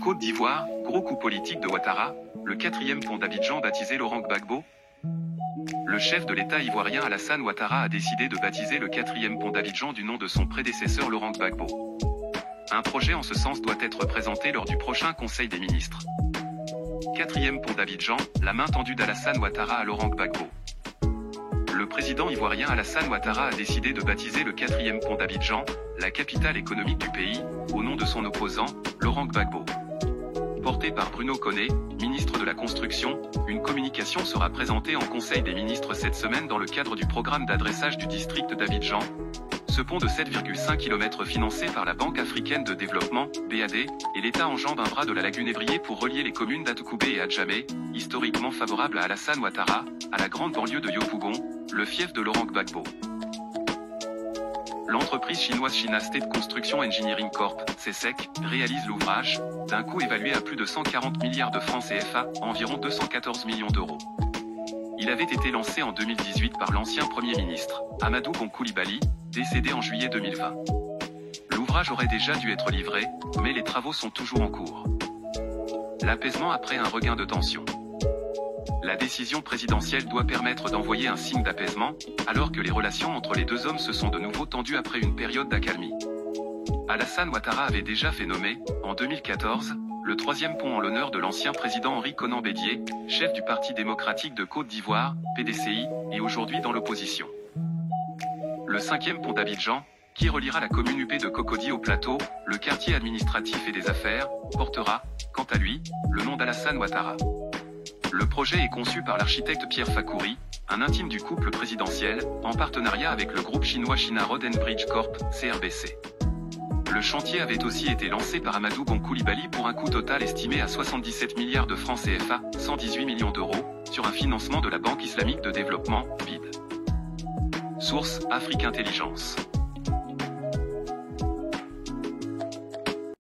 Côte d'Ivoire, gros coup politique de Ouattara, le 4e pont d'Abidjan baptisé Laurent Gbagbo. Le chef de l'État ivoirien Alassane Ouattara a décidé de baptiser le 4e pont d'Abidjan du nom de son prédécesseur Laurent Gbagbo. Un projet en ce sens doit être présenté lors du prochain Conseil des ministres. 4e pont d'Abidjan, la main tendue d'Alassane Ouattara à Laurent Gbagbo. Le président ivoirien Alassane Ouattara a décidé de baptiser le 4e pont d'Abidjan, la capitale économique du pays, au nom de son opposant, Laurent Gbagbo. Porté par Bruno Koné, ministre de la Construction, une communication sera présentée en Conseil des ministres cette semaine dans le cadre du programme d'adressage du district d'Abidjan. Ce pont de 7,5 km financé par la Banque africaine de développement, BAD, et l'État enjambe un bras de la lagune Évrier pour relier les communes d'Atokoubé et Adjamé, historiquement favorables à Alassane Ouattara, à la grande banlieue de Yopougon, le fief de Laurent Gbagbo. L'entreprise chinoise China State Construction Engineering Corp, CSEC, réalise l'ouvrage, d'un coût évalué à plus de 140 milliards de francs CFA, environ 214 millions d'euros. Il avait été lancé en 2018 par l'ancien Premier ministre, Amadou Bon Coulibaly, décédé en juillet 2020. L'ouvrage aurait déjà dû être livré, mais les travaux sont toujours en cours. L'apaisement après un regain de tension. La décision présidentielle doit permettre d'envoyer un signe d'apaisement, alors que les relations entre les deux hommes se sont de nouveau tendues après une période d'accalmie. Alassane Ouattara avait déjà fait nommer, en 2014, le 3e pont en l'honneur de l'ancien président Henri Konan Bédié, chef du Parti démocratique de Côte d'Ivoire, PDCI, et aujourd'hui dans l'opposition. Le 5e pont d'Abidjan, qui reliera la commune huppée de Cocody au plateau, le quartier administratif et des affaires, portera, quant à lui, le nom d'Alassane Ouattara. Le projet est conçu par l'architecte Pierre Fakouri, un intime du couple présidentiel, en partenariat avec le groupe chinois China Road and Bridge Corp, CRBC. Le chantier avait aussi été lancé par Amadou Bon Coulibaly pour un coût total estimé à 77 milliards de francs CFA, 118 millions d'euros, sur un financement de la Banque islamique de développement, BID. Source, Afrique Intelligence.